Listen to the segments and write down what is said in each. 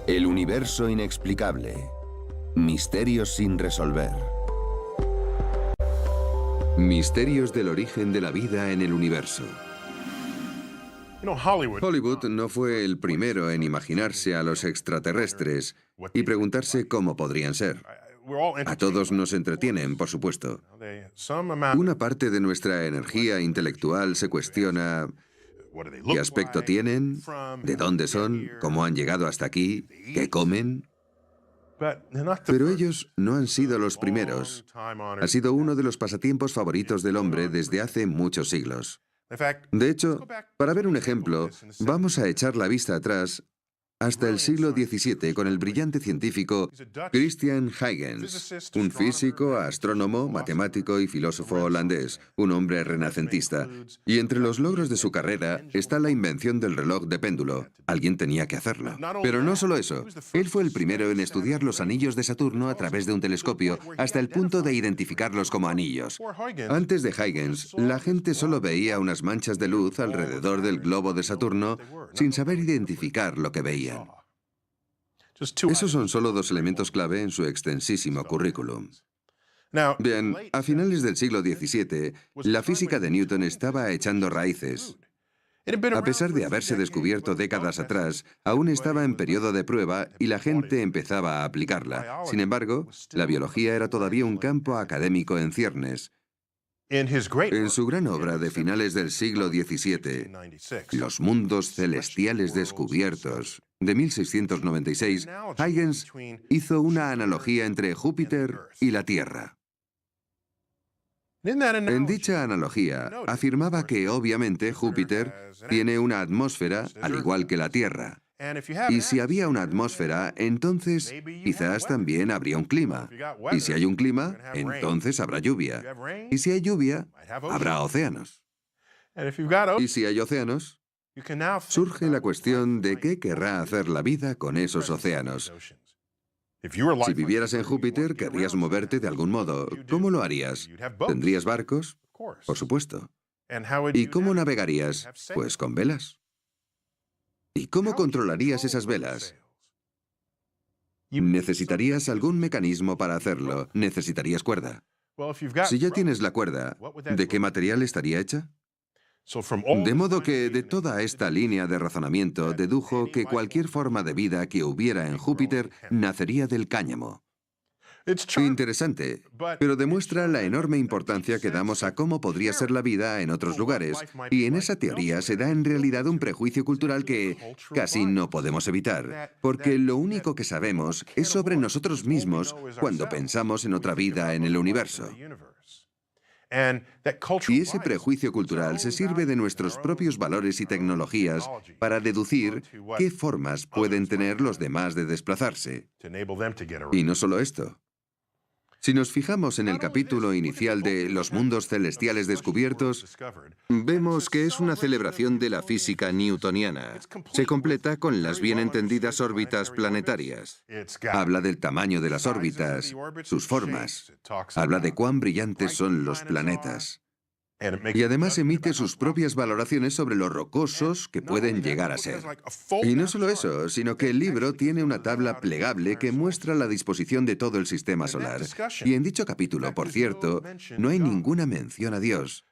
El universo inexplicable. Misterios sin resolver. Misterios del origen de la vida en el universo. Hollywood no fue el primero en imaginarse a los extraterrestres y preguntarse cómo podrían ser. A todos nos entretienen, por supuesto. Una parte de nuestra energía intelectual se cuestiona qué aspecto tienen, de dónde son, cómo han llegado hasta aquí, qué comen. Pero ellos no han sido los primeros. Ha sido uno de los pasatiempos favoritos del hombre desde hace muchos siglos. De hecho, para ver un ejemplo, vamos a echar la vista atrás hasta el siglo XVII con el brillante científico Christian Huygens, un físico, astrónomo, matemático y filósofo holandés, un hombre renacentista. Y entre los logros de su carrera está la invención del reloj de péndulo. Alguien tenía que hacerlo. Pero no solo eso, él fue el primero en estudiar los anillos de Saturno a través de un telescopio hasta el punto de identificarlos como anillos. Antes de Huygens, la gente solo veía unas manchas de luz alrededor del globo de Saturno sin saber identificar lo que veían. Esos son solo dos elementos clave en su extensísimo currículum. Bien, a finales del siglo XVII, la física de Newton estaba echando raíces. A pesar de haberse descubierto décadas atrás, aún estaba en periodo de prueba y la gente empezaba a aplicarla. Sin embargo, la biología era todavía un campo académico en ciernes. En su gran obra de finales del siglo XVII, Los mundos celestiales descubiertos, de 1696, Huygens hizo una analogía entre Júpiter y la Tierra. En dicha analogía, afirmaba que obviamente Júpiter tiene una atmósfera al igual que la Tierra. Y si había una atmósfera, entonces quizás también habría un clima. Y si hay un clima, entonces habrá lluvia. Y si hay lluvia, habrá océanos. Y si hay océanos, surge la cuestión de qué querrá hacer la vida con esos océanos. Si vivieras en Júpiter, querrías moverte de algún modo. ¿Cómo lo harías? ¿Tendrías barcos? Por supuesto. ¿Y cómo navegarías? Pues con velas. ¿Y cómo controlarías esas velas? Necesitarías algún mecanismo para hacerlo. Necesitarías cuerda. Si ya tienes la cuerda, ¿de qué material estaría hecha? De modo que de toda esta línea de razonamiento dedujo que cualquier forma de vida que hubiera en Júpiter nacería del cáñamo. Interesante, pero demuestra la enorme importancia que damos a cómo podría ser la vida en otros lugares, y en esa teoría se da en realidad un prejuicio cultural que casi no podemos evitar, porque lo único que sabemos es sobre nosotros mismos cuando pensamos en otra vida en el universo. Y ese prejuicio cultural se sirve de nuestros propios valores y tecnologías para deducir qué formas pueden tener los demás de desplazarse. Y no solo esto. Si nos fijamos en el capítulo inicial de Los mundos celestiales descubiertos, vemos que es una celebración de la física newtoniana. Se completa con las bien entendidas órbitas planetarias. Habla del tamaño de las órbitas, sus formas. Habla de cuán brillantes son los planetas. Y además emite sus propias valoraciones sobre lo rocosos que pueden llegar a ser. Y no solo eso, sino que el libro tiene una tabla plegable que muestra la disposición de todo el sistema solar. Y en dicho capítulo, por cierto, no hay ninguna mención a Dios.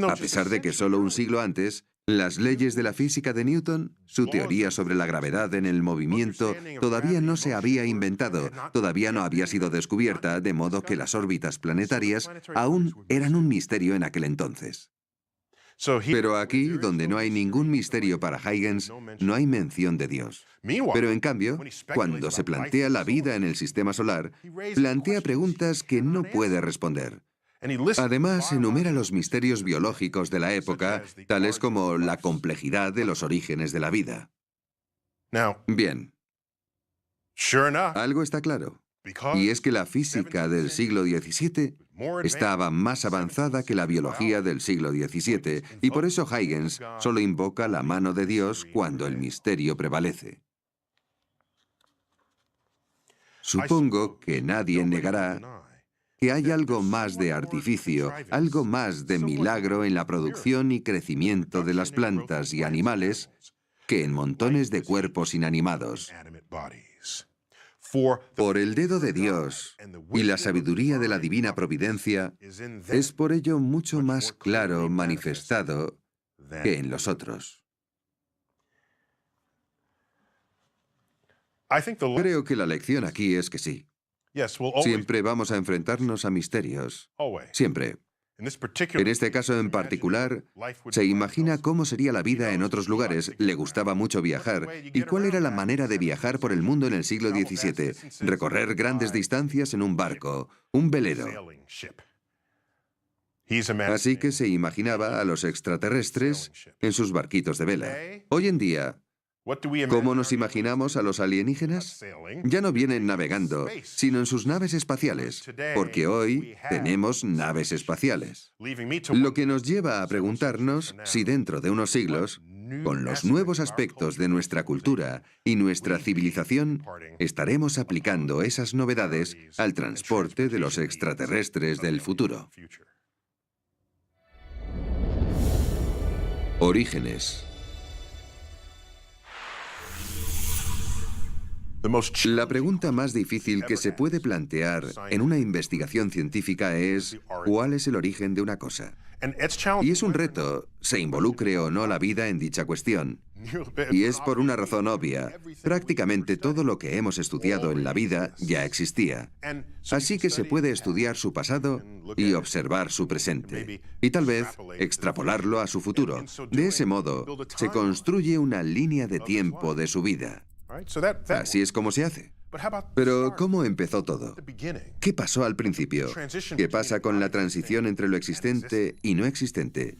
A pesar de que solo un siglo antes, las leyes de la física de Newton, su teoría sobre la gravedad en el movimiento, todavía no se había inventado, todavía no había sido descubierta, de modo que las órbitas planetarias aún eran un misterio en aquel entonces. Pero aquí, donde no hay ningún misterio para Huygens, no hay mención de Dios. Pero en cambio, cuando se plantea la vida en el sistema solar, plantea preguntas que no puede responder. Además, enumera los misterios biológicos de la época, tales como la complejidad de los orígenes de la vida. Bien. Algo está claro, y es que la física del siglo XVII estaba más avanzada que la biología del siglo XVII, y por eso Huygens solo invoca la mano de Dios cuando el misterio prevalece. Supongo que nadie negará que hay algo más de artificio, algo más de milagro en la producción y crecimiento de las plantas y animales que en montones de cuerpos inanimados. por el dedo de Dios y la sabiduría de la divina providencia, es por ello mucho más claro manifestado que en los otros. Creo que la lección aquí es que sí. Siempre vamos a enfrentarnos a misterios. Siempre. En este caso en particular, se imagina cómo sería la vida en otros lugares, le gustaba mucho viajar. ¿Y cuál era la manera de viajar por el mundo en el siglo XVII? Recorrer grandes distancias en un barco, un velero. Así que se imaginaba a los extraterrestres en sus barquitos de vela. Hoy en día, ¿cómo nos imaginamos a los alienígenas? Ya no vienen navegando, sino en sus naves espaciales, porque hoy tenemos naves espaciales. Lo que nos lleva a preguntarnos si dentro de unos siglos, con los nuevos aspectos de nuestra cultura y nuestra civilización, estaremos aplicando esas novedades al transporte de los extraterrestres del futuro. Orígenes. La pregunta más difícil que se puede plantear en una investigación científica es ¿cuál es el origen de una cosa? Y es un reto, se involucre o no la vida en dicha cuestión. Y es por una razón obvia. Prácticamente todo lo que hemos estudiado en la vida ya existía. Así que se puede estudiar su pasado y observar su presente. Y tal vez extrapolarlo a su futuro. De ese modo, se construye una línea de tiempo de su vida. Así es como se hace. Pero, ¿cómo empezó todo? ¿Qué pasó al principio? ¿Qué pasa con la transición entre lo existente y no existente?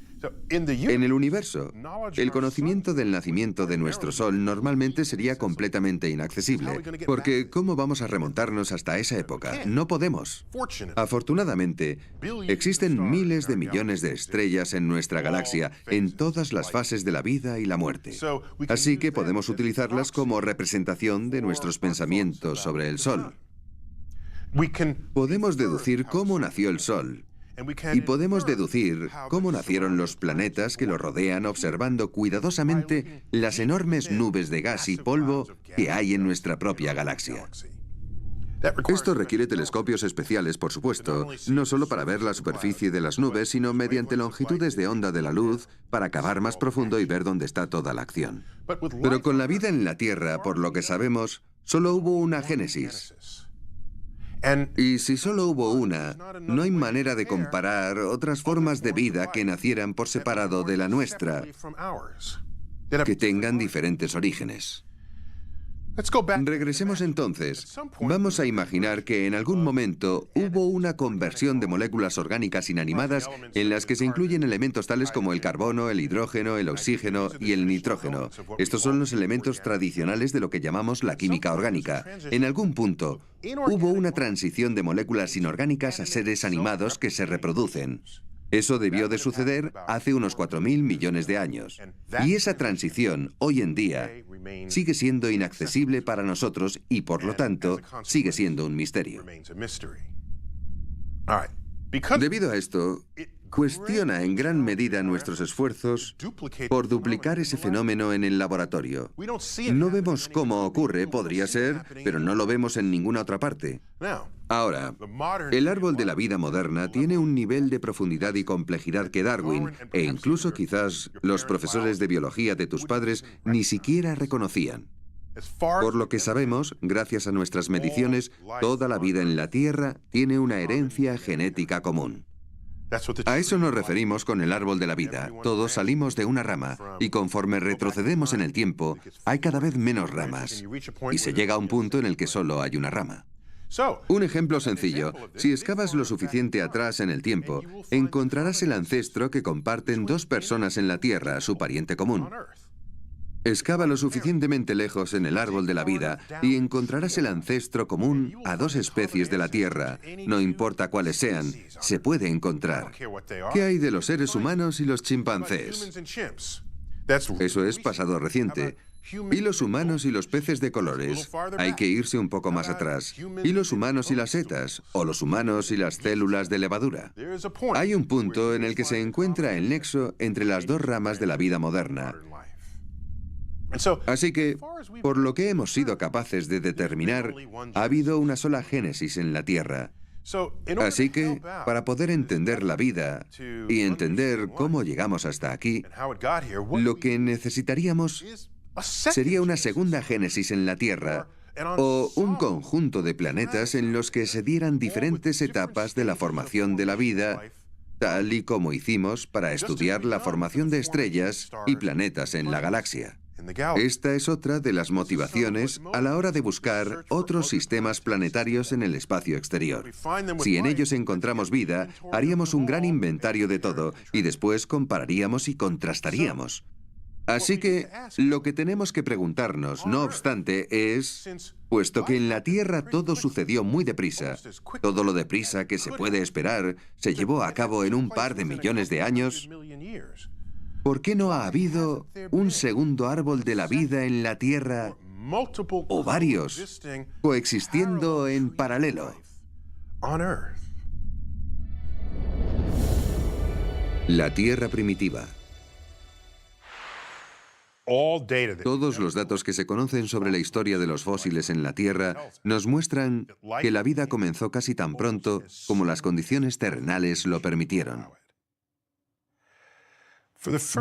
En el universo, el conocimiento del nacimiento de nuestro Sol normalmente sería completamente inaccesible, porque ¿cómo vamos a remontarnos hasta esa época? No podemos. Afortunadamente, existen miles de millones de estrellas en nuestra galaxia, en todas las fases de la vida y la muerte. Así que podemos utilizarlas como representación de nuestros pensamientos sobre el Sol. Podemos deducir cómo nació el Sol. Y podemos deducir cómo nacieron los planetas que lo rodean observando cuidadosamente las enormes nubes de gas y polvo que hay en nuestra propia galaxia. Esto requiere telescopios especiales, por supuesto, no solo para ver la superficie de las nubes, sino mediante longitudes de onda de la luz para cavar más profundo y ver dónde está toda la acción. Pero con la vida en la Tierra, por lo que sabemos, solo hubo una génesis. Y si solo hubo una, no hay manera de comparar otras formas de vida que nacieran por separado de la nuestra, que tengan diferentes orígenes. Regresemos entonces. Vamos a imaginar que en algún momento hubo una conversión de moléculas orgánicas inanimadas en las que se incluyen elementos tales como el carbono, el hidrógeno, el oxígeno y el nitrógeno. Estos son los elementos tradicionales de lo que llamamos la química orgánica. En algún punto, hubo una transición de moléculas inorgánicas a seres animados que se reproducen. Eso debió de suceder hace unos 4.000 millones de años. Y esa transición, hoy en día, sigue siendo inaccesible para nosotros y, por lo tanto, sigue siendo un misterio. Debido a esto, cuestiona en gran medida nuestros esfuerzos por duplicar ese fenómeno en el laboratorio. No vemos cómo ocurre, podría ser, pero no lo vemos en ninguna otra parte. Ahora, el árbol de la vida moderna tiene un nivel de profundidad y complejidad que Darwin, e incluso quizás los profesores de biología de tus padres, ni siquiera reconocían. Por lo que sabemos, gracias a nuestras mediciones, toda la vida en la Tierra tiene una herencia genética común. A eso nos referimos con el árbol de la vida. Todos salimos de una rama, y conforme retrocedemos en el tiempo, hay cada vez menos ramas, y se llega a un punto en el que solo hay una rama. Un ejemplo sencillo, si excavas lo suficiente atrás en el tiempo, encontrarás el ancestro que comparten dos personas en la Tierra, su pariente común. Excava lo suficientemente lejos en el árbol de la vida y encontrarás el ancestro común a dos especies de la Tierra. No importa cuáles sean, se puede encontrar. ¿Qué hay de los seres humanos y los chimpancés? Eso es pasado reciente. ¿Y los humanos y los peces de colores? Hay que irse un poco más atrás. ¿Y los humanos y las setas? ¿O los humanos y las células de levadura? Hay un punto en el que se encuentra el nexo entre las dos ramas de la vida moderna. Así que, por lo que hemos sido capaces de determinar, ha habido una sola génesis en la Tierra. Así que, para poder entender la vida y entender cómo llegamos hasta aquí, lo que necesitaríamos sería una segunda génesis en la Tierra, o un conjunto de planetas en los que se dieran diferentes etapas de la formación de la vida, tal y como hicimos para estudiar la formación de estrellas y planetas en la galaxia. Esta es otra de las motivaciones a la hora de buscar otros sistemas planetarios en el espacio exterior. Si en ellos encontramos vida, haríamos un gran inventario de todo y después compararíamos y contrastaríamos. Así que lo que tenemos que preguntarnos, no obstante, es, puesto que en la Tierra todo sucedió muy deprisa, todo lo deprisa que se puede esperar se llevó a cabo en un par de millones de años, ¿por qué no ha habido un segundo árbol de la vida en la Tierra, o varios, coexistiendo en paralelo? La Tierra primitiva. Todos los datos que se conocen sobre la historia de los fósiles en la Tierra nos muestran que la vida comenzó casi tan pronto como las condiciones terrenales lo permitieron.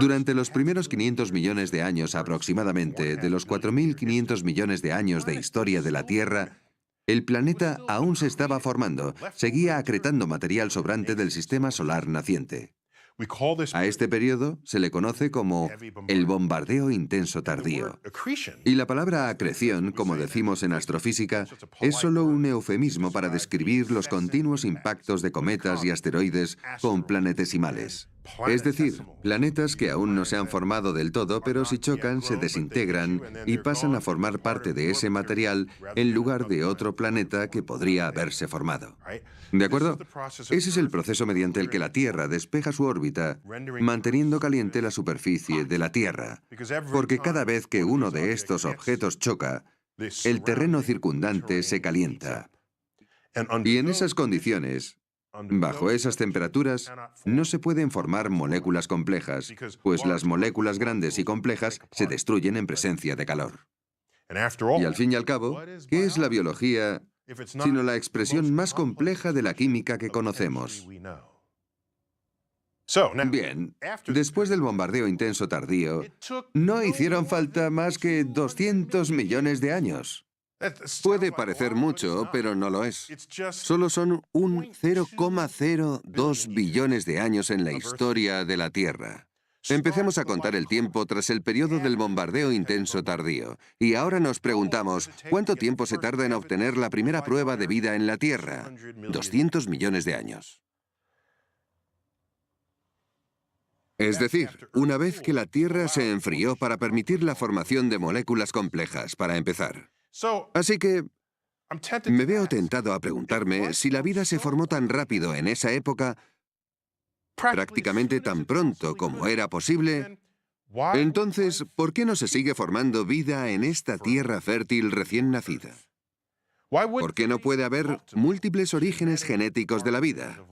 Durante los primeros 500 millones de años aproximadamente, de los 4.500 millones de años de historia de la Tierra, el planeta aún se estaba formando, seguía acretando material sobrante del sistema solar naciente. A este periodo se le conoce como el bombardeo intenso tardío. Y la palabra acreción, como decimos en astrofísica, es solo un eufemismo para describir los continuos impactos de cometas y asteroides con planetesimales. Es decir, planetas que aún no se han formado del todo, pero si chocan se desintegran y pasan a formar parte de ese material en lugar de otro planeta que podría haberse formado. ¿De acuerdo? Ese es el proceso mediante el que la Tierra despeja su órbita, manteniendo caliente la superficie de la Tierra. Porque cada vez que uno de estos objetos choca, el terreno circundante se calienta. Y en esas condiciones, bajo esas temperaturas, no se pueden formar moléculas complejas, pues las moléculas grandes y complejas se destruyen en presencia de calor. Y al fin y al cabo, ¿qué es la biología sino la expresión más compleja de la química que conocemos? Bien, después del bombardeo intenso tardío, no hicieron falta más que 200 millones de años. Puede parecer mucho, pero no lo es. Solo son un 0,02 billones de años en la historia de la Tierra. Empecemos a contar el tiempo tras el periodo del bombardeo intenso tardío. Y ahora nos preguntamos, ¿cuánto tiempo se tarda en obtener la primera prueba de vida en la Tierra? 200 millones de años. Es decir, una vez que la Tierra se enfrió para permitir la formación de moléculas complejas, para empezar. Así que me veo tentado a preguntarme si la vida se formó tan rápido en esa época, prácticamente tan pronto como era posible, entonces, ¿por qué no se sigue formando vida en esta tierra fértil recién nacida? ¿Por qué no puede haber múltiples orígenes genéticos de la vida?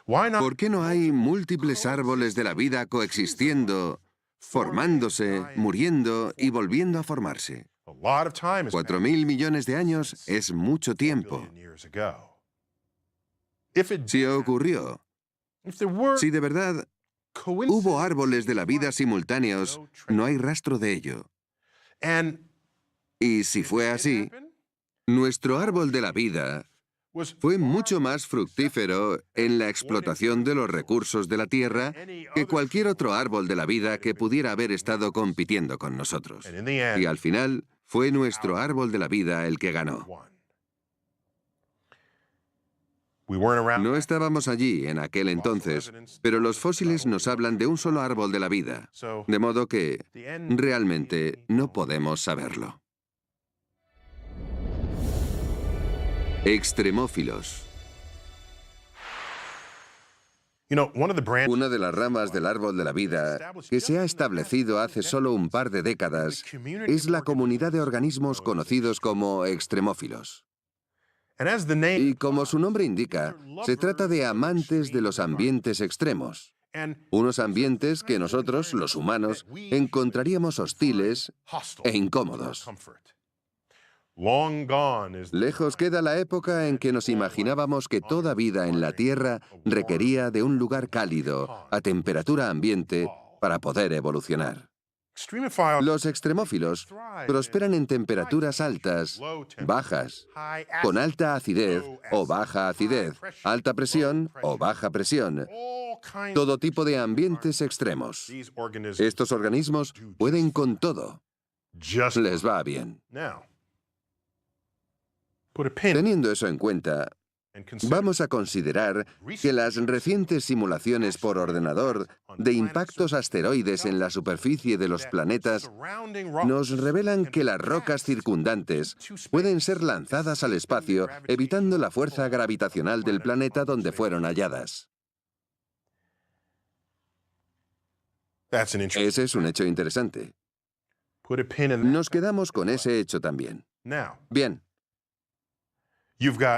¿Por qué no hay múltiples árboles de la vida coexistiendo, formándose, muriendo y volviendo a formarse? 4.000 millones de años es mucho tiempo. Si ocurrió, si de verdad hubo árboles de la vida simultáneos, no hay rastro de ello. Y si fue así, nuestro árbol de la vida fue mucho más fructífero en la explotación de los recursos de la Tierra que cualquier otro árbol de la vida que pudiera haber estado compitiendo con nosotros. Y al final, fue nuestro árbol de la vida el que ganó. No estábamos allí en aquel entonces, pero los fósiles nos hablan de un solo árbol de la vida, de modo que realmente no podemos saberlo. Extremófilos. Una de las ramas del árbol de la vida que se ha establecido hace solo un par de décadas es la comunidad de organismos conocidos como extremófilos. Y como su nombre indica, se trata de amantes de los ambientes extremos. Unos ambientes que nosotros, los humanos, encontraríamos hostiles e incómodos. Lejos queda la época en que nos imaginábamos que toda vida en la Tierra requería de un lugar cálido, a temperatura ambiente, para poder evolucionar. Los extremófilos prosperan en temperaturas altas, bajas, con alta acidez o baja acidez, alta presión o baja presión, todo tipo de ambientes extremos. Estos organismos pueden con todo. Les va bien. Teniendo eso en cuenta, vamos a considerar que las recientes simulaciones por ordenador de impactos asteroides en la superficie de los planetas nos revelan que las rocas circundantes pueden ser lanzadas al espacio evitando la fuerza gravitacional del planeta donde fueron halladas. Ese es un hecho interesante. Nos quedamos con ese hecho también. Bien.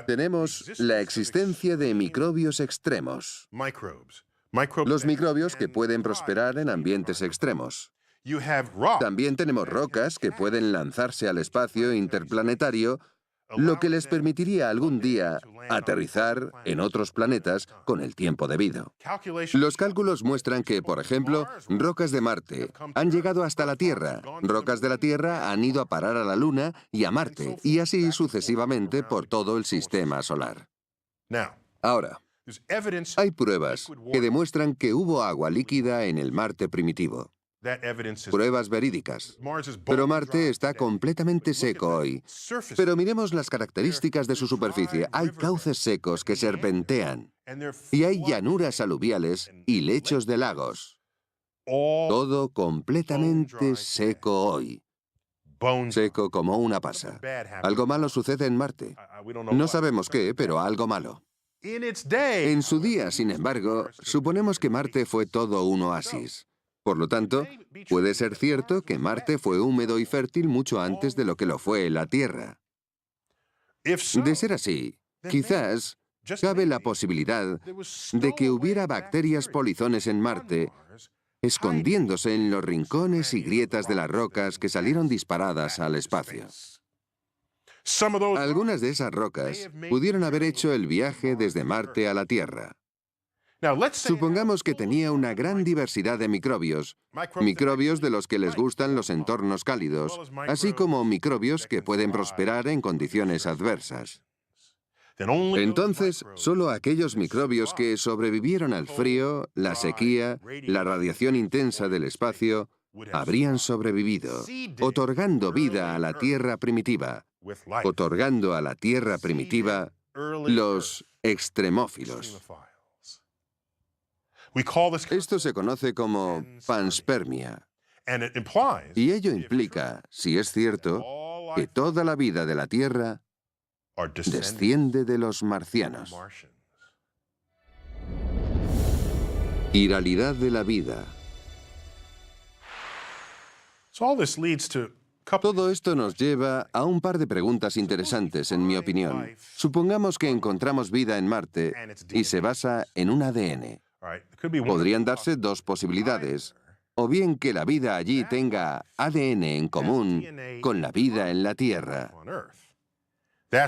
Tenemos la existencia de microbios extremos. Los microbios que pueden prosperar en ambientes extremos. También tenemos rocas que pueden lanzarse al espacio interplanetario, lo que les permitiría algún día aterrizar en otros planetas con el tiempo debido. Los cálculos muestran que, por ejemplo, rocas de Marte han llegado hasta la Tierra, rocas de la Tierra han ido a parar a la Luna y a Marte, y así sucesivamente por todo el sistema solar. Ahora, hay pruebas que demuestran que hubo agua líquida en el Marte primitivo. Pruebas verídicas. Pero Marte está completamente seco hoy. Pero miremos las características de su superficie. Hay cauces secos que serpentean. Y hay llanuras aluviales y lechos de lagos. Todo completamente seco hoy. Seco como una pasa. Algo malo sucede en Marte. No sabemos qué, pero algo malo. En su día, sin embargo, suponemos que Marte fue todo un oasis. Por lo tanto, puede ser cierto que Marte fue húmedo y fértil mucho antes de lo que lo fue la Tierra. De ser así, quizás cabe la posibilidad de que hubiera bacterias polizones en Marte, escondiéndose en los rincones y grietas de las rocas que salieron disparadas al espacio. Algunas de esas rocas pudieron haber hecho el viaje desde Marte a la Tierra. Supongamos que tenía una gran diversidad de microbios, microbios de los que les gustan los entornos cálidos, así como microbios que pueden prosperar en condiciones adversas. Entonces, solo aquellos microbios que sobrevivieron al frío, la sequía, la radiación intensa del espacio, habrían sobrevivido, otorgando vida a la Tierra primitiva, otorgando a la Tierra primitiva los extremófilos. Esto se conoce como panspermia. Y ello implica, si es cierto, que toda la vida de la Tierra desciende de los marcianos. Iralidad de la vida. Todo esto nos lleva a un par de preguntas interesantes, en mi opinión. Supongamos que encontramos vida en Marte y se basa en un ADN. Podrían darse dos posibilidades. O bien que la vida allí tenga ADN en común con la vida en la Tierra.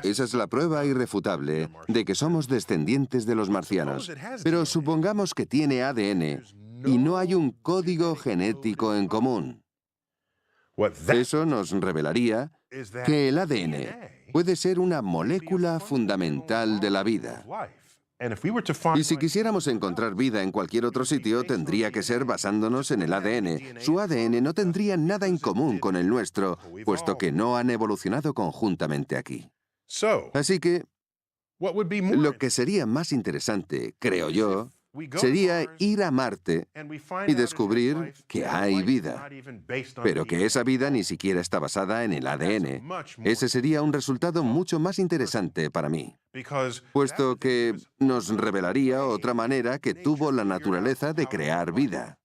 Esa es la prueba irrefutable de que somos descendientes de los marcianos. Pero supongamos que tiene ADN y no hay un código genético en común. Eso nos revelaría que el ADN puede ser una molécula fundamental de la vida. Y si quisiéramos encontrar vida en cualquier otro sitio, tendría que ser basándonos en el ADN. Su ADN no tendría nada en común con el nuestro, puesto que no han evolucionado conjuntamente aquí. Así que, lo que sería más interesante, creo yo, sería ir a Marte y descubrir que hay vida, pero que esa vida ni siquiera está basada en el ADN. Ese sería un resultado mucho más interesante para mí, puesto que nos revelaría otra manera que tuvo la naturaleza de crear vida.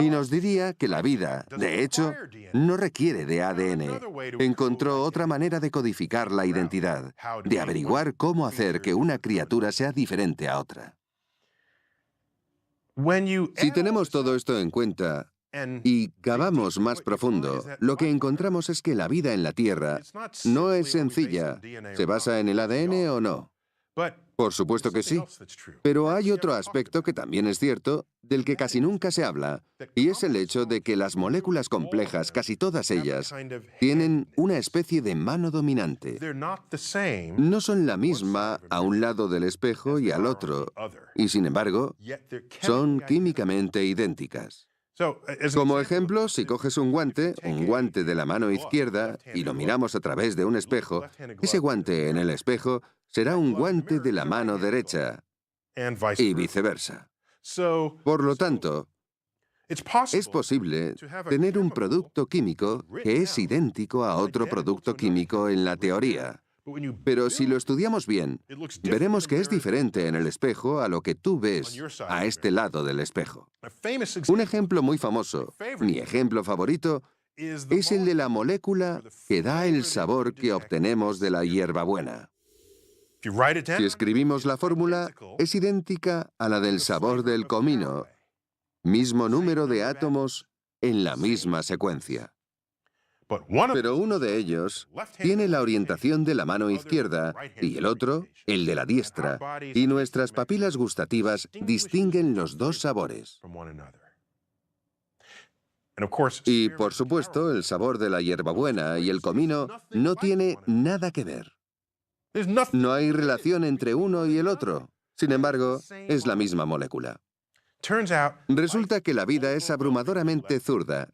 Y nos diría que la vida, de hecho, no requiere de ADN. Encontró otra manera de codificar la identidad, de averiguar cómo hacer que una criatura sea diferente a otra. Si tenemos todo esto en cuenta y cavamos más profundo, lo que encontramos es que la vida en la Tierra no es sencilla. ¿Se basa en el ADN o no? Por supuesto que sí. Pero hay otro aspecto que también es cierto, del que casi nunca se habla, y es el hecho de que las moléculas complejas, casi todas ellas, tienen una especie de mano dominante. No son la misma a un lado del espejo y al otro, y sin embargo, son químicamente idénticas. Como ejemplo, si coges un guante de la mano izquierda, y lo miramos a través de un espejo, ese guante en el espejo será un guante de la mano derecha, y viceversa. Por lo tanto, es posible tener un producto químico que es idéntico a otro producto químico en la teoría. Pero si lo estudiamos bien, veremos que es diferente en el espejo a lo que tú ves a este lado del espejo. Un ejemplo muy famoso, mi ejemplo favorito, es el de la molécula que da el sabor que obtenemos de la hierbabuena. Si escribimos la fórmula, es idéntica a la del sabor del comino, mismo número de átomos en la misma secuencia. Pero uno de ellos tiene la orientación de la mano izquierda y el otro, el de la diestra, y nuestras papilas gustativas distinguen los dos sabores. Y, por supuesto, el sabor de la hierbabuena y el comino no tiene nada que ver. No hay relación entre uno y el otro. Sin embargo, es la misma molécula. Resulta que la vida es abrumadoramente zurda.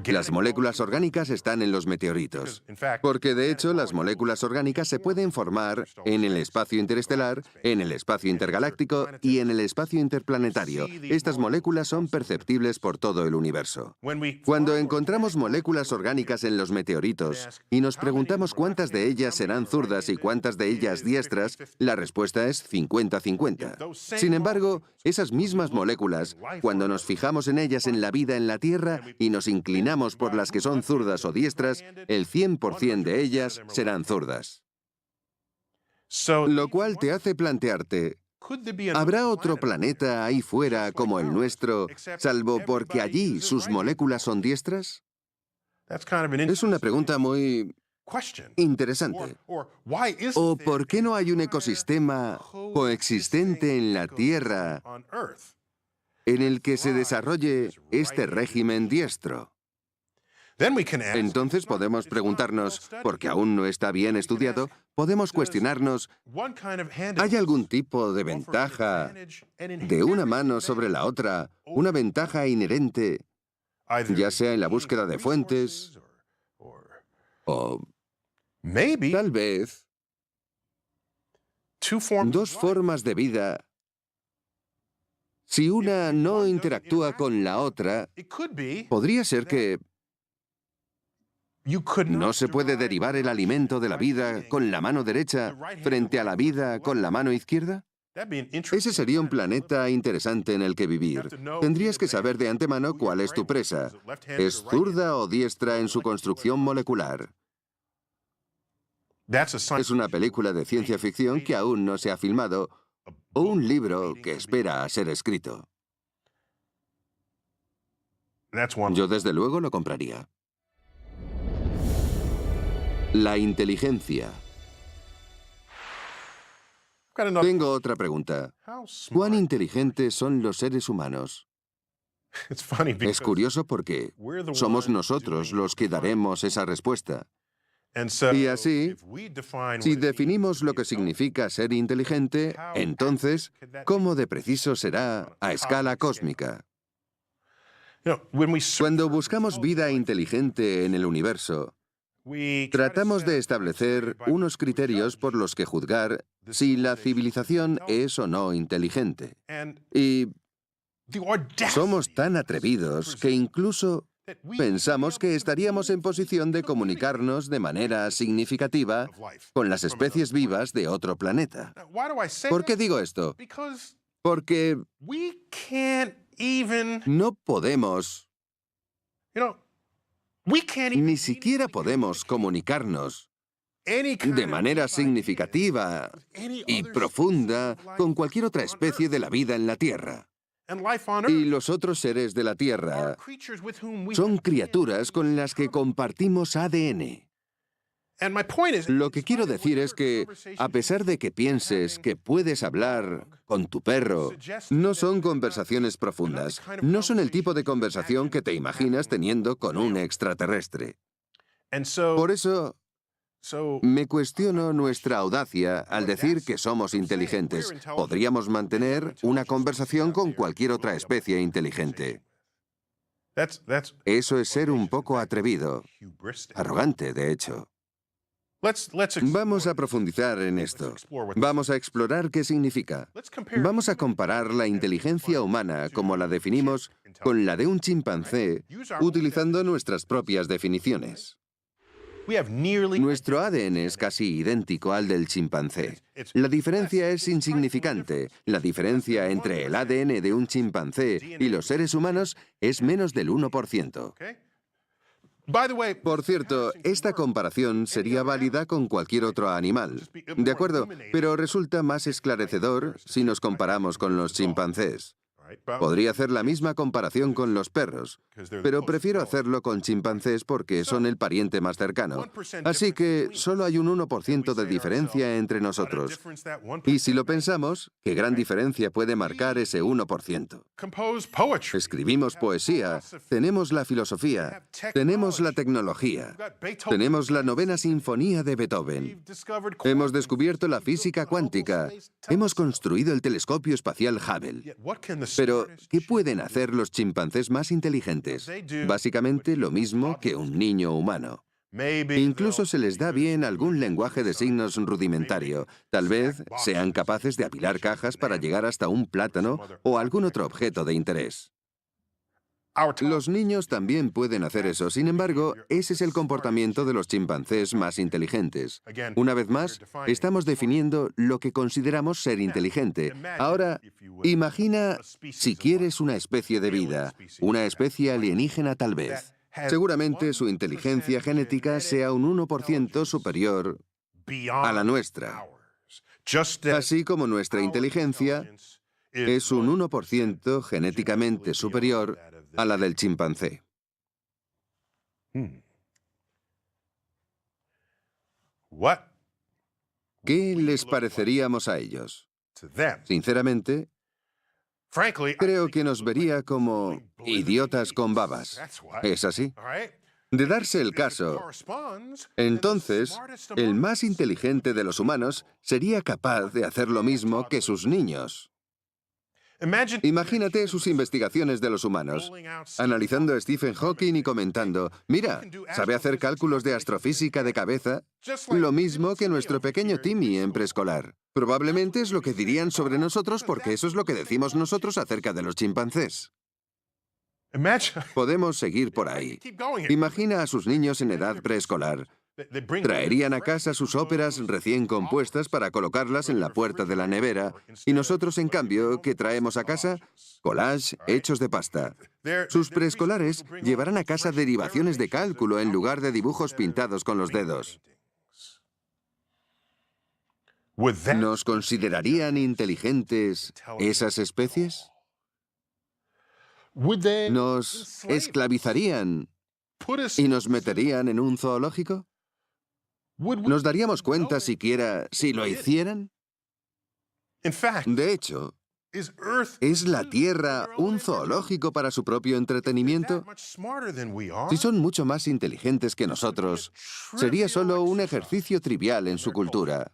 Las moléculas orgánicas están en los meteoritos, porque de hecho las moléculas orgánicas se pueden formar en el espacio interestelar, en el espacio intergaláctico y en el espacio interplanetario. Estas moléculas son perceptibles por todo el universo. Cuando encontramos moléculas orgánicas en los meteoritos y nos preguntamos cuántas de ellas serán zurdas y cuántas de ellas diestras, la respuesta es 50-50. Sin embargo, esas mismas moléculas, cuando nos fijamos en ellas en la vida en la Tierra y nos inclinamos por las que son zurdas o diestras, el 100% de ellas serán zurdas. Lo cual te hace plantearte, ¿habrá otro planeta ahí fuera como el nuestro, salvo porque allí sus moléculas son diestras? Es una pregunta muy interesante. ¿O por qué no hay un ecosistema coexistente en la Tierra en el que se desarrolle este régimen diestro? Entonces podemos preguntarnos, porque aún no está bien estudiado, podemos cuestionarnos, ¿hay algún tipo de ventaja de una mano sobre la otra, una ventaja inherente, ya sea en la búsqueda de fuentes, o tal vez dos formas de vida? Si una no interactúa con la otra, podría ser que no se puede derivar el alimento de la vida con la mano derecha frente a la vida con la mano izquierda. Ese sería un planeta interesante en el que vivir. Tendrías que saber de antemano cuál es tu presa. ¿Es zurda o diestra en su construcción molecular? Es una película de ciencia ficción que aún no se ha filmado, o un libro que espera a ser escrito. Yo desde luego lo compraría. La inteligencia. Tengo otra pregunta. ¿Cuán inteligentes son los seres humanos? Es curioso porque somos nosotros los que daremos esa respuesta. Y así, si definimos lo que significa ser inteligente, entonces, ¿cómo de preciso será a escala cósmica? Cuando buscamos vida inteligente en el universo, tratamos de establecer unos criterios por los que juzgar si la civilización es o no inteligente. Y somos tan atrevidos que incluso pensamos que estaríamos en posición de comunicarnos de manera significativa con las especies vivas de otro planeta. ¿Por qué digo esto? Porque no podemos, ni siquiera podemos comunicarnos de manera significativa y profunda con cualquier otra especie de la vida en la Tierra. Y los otros seres de la Tierra son criaturas con las que compartimos ADN. Lo que quiero decir es que, a pesar de que pienses que puedes hablar con tu perro, no son conversaciones profundas. No son el tipo de conversación que te imaginas teniendo con un extraterrestre. Por eso, me cuestiono nuestra audacia al decir que somos inteligentes. Podríamos mantener una conversación con cualquier otra especie inteligente. Eso es ser un poco atrevido, arrogante, de hecho. Vamos a profundizar en esto. Vamos a explorar qué significa. Vamos a comparar la inteligencia humana, como la definimos, con la de un chimpancé, utilizando nuestras propias definiciones. Nuestro ADN es casi idéntico al del chimpancé. La diferencia es insignificante. La diferencia entre el ADN de un chimpancé y los seres humanos es menos del 1%. Por cierto, esta comparación sería válida con cualquier otro animal. De acuerdo, pero resulta más esclarecedor si nos comparamos con los chimpancés. Podría hacer la misma comparación con los perros, pero prefiero hacerlo con chimpancés porque son el pariente más cercano. Así que solo hay un 1% de diferencia entre nosotros. Y si lo pensamos, ¿qué gran diferencia puede marcar ese 1%? Escribimos poesía, tenemos la filosofía, tenemos la tecnología, tenemos la 9ª sinfonía de Beethoven, hemos descubierto la física cuántica, hemos construido el telescopio espacial Hubble. Pero, ¿qué pueden hacer los chimpancés más inteligentes? Básicamente lo mismo que un niño humano. Incluso se les da bien algún lenguaje de signos rudimentario. Tal vez sean capaces de apilar cajas para llegar hasta un plátano o algún otro objeto de interés. Los niños también pueden hacer eso. Sin embargo, ese es el comportamiento de los chimpancés más inteligentes. Una vez más, estamos definiendo lo que consideramos ser inteligente. Ahora, imagina si quieres una especie de vida, una especie alienígena tal vez. Seguramente su inteligencia genética sea un 1% superior a la nuestra. Así como nuestra inteligencia es un 1% genéticamente superior a la del chimpancé. ¿Qué les pareceríamos a ellos? Sinceramente, creo que nos vería como idiotas con babas. ¿Es así? De darse el caso, entonces, el más inteligente de los humanos sería capaz de hacer lo mismo que sus niños. Imagínate sus investigaciones de los humanos, analizando a Stephen Hawking y comentando, mira, sabe hacer cálculos de astrofísica de cabeza, lo mismo que nuestro pequeño Timmy en preescolar. Probablemente es lo que dirían sobre nosotros porque eso es lo que decimos nosotros acerca de los chimpancés. Podemos seguir por ahí. Imagina a sus niños en edad preescolar. Traerían a casa sus óperas recién compuestas para colocarlas en la puerta de la nevera, y nosotros, en cambio, ¿qué traemos a casa? Collage hechos de pasta. Sus preescolares llevarán a casa derivaciones de cálculo en lugar de dibujos pintados con los dedos. ¿Nos considerarían inteligentes esas especies? ¿Nos esclavizarían y nos meterían en un zoológico? ¿Nos daríamos cuenta siquiera si lo hicieran? De hecho, ¿es la Tierra un zoológico para su propio entretenimiento? Si son mucho más inteligentes que nosotros, sería solo un ejercicio trivial en su cultura.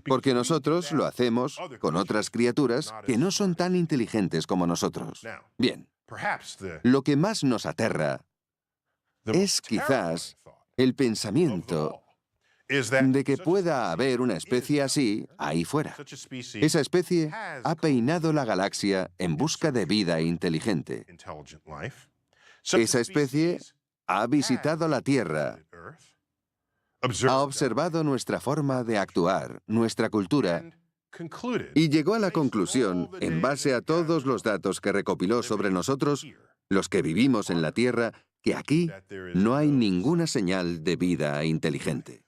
Porque nosotros lo hacemos con otras criaturas que no son tan inteligentes como nosotros. Bien, lo que más nos aterra es quizás el pensamiento de que pueda haber una especie así ahí fuera. Esa especie ha peinado la galaxia en busca de vida inteligente. Esa especie ha visitado la Tierra, ha observado nuestra forma de actuar, nuestra cultura, y llegó a la conclusión, en base a todos los datos que recopiló sobre nosotros, los que vivimos en la Tierra, que aquí no hay ninguna señal de vida inteligente.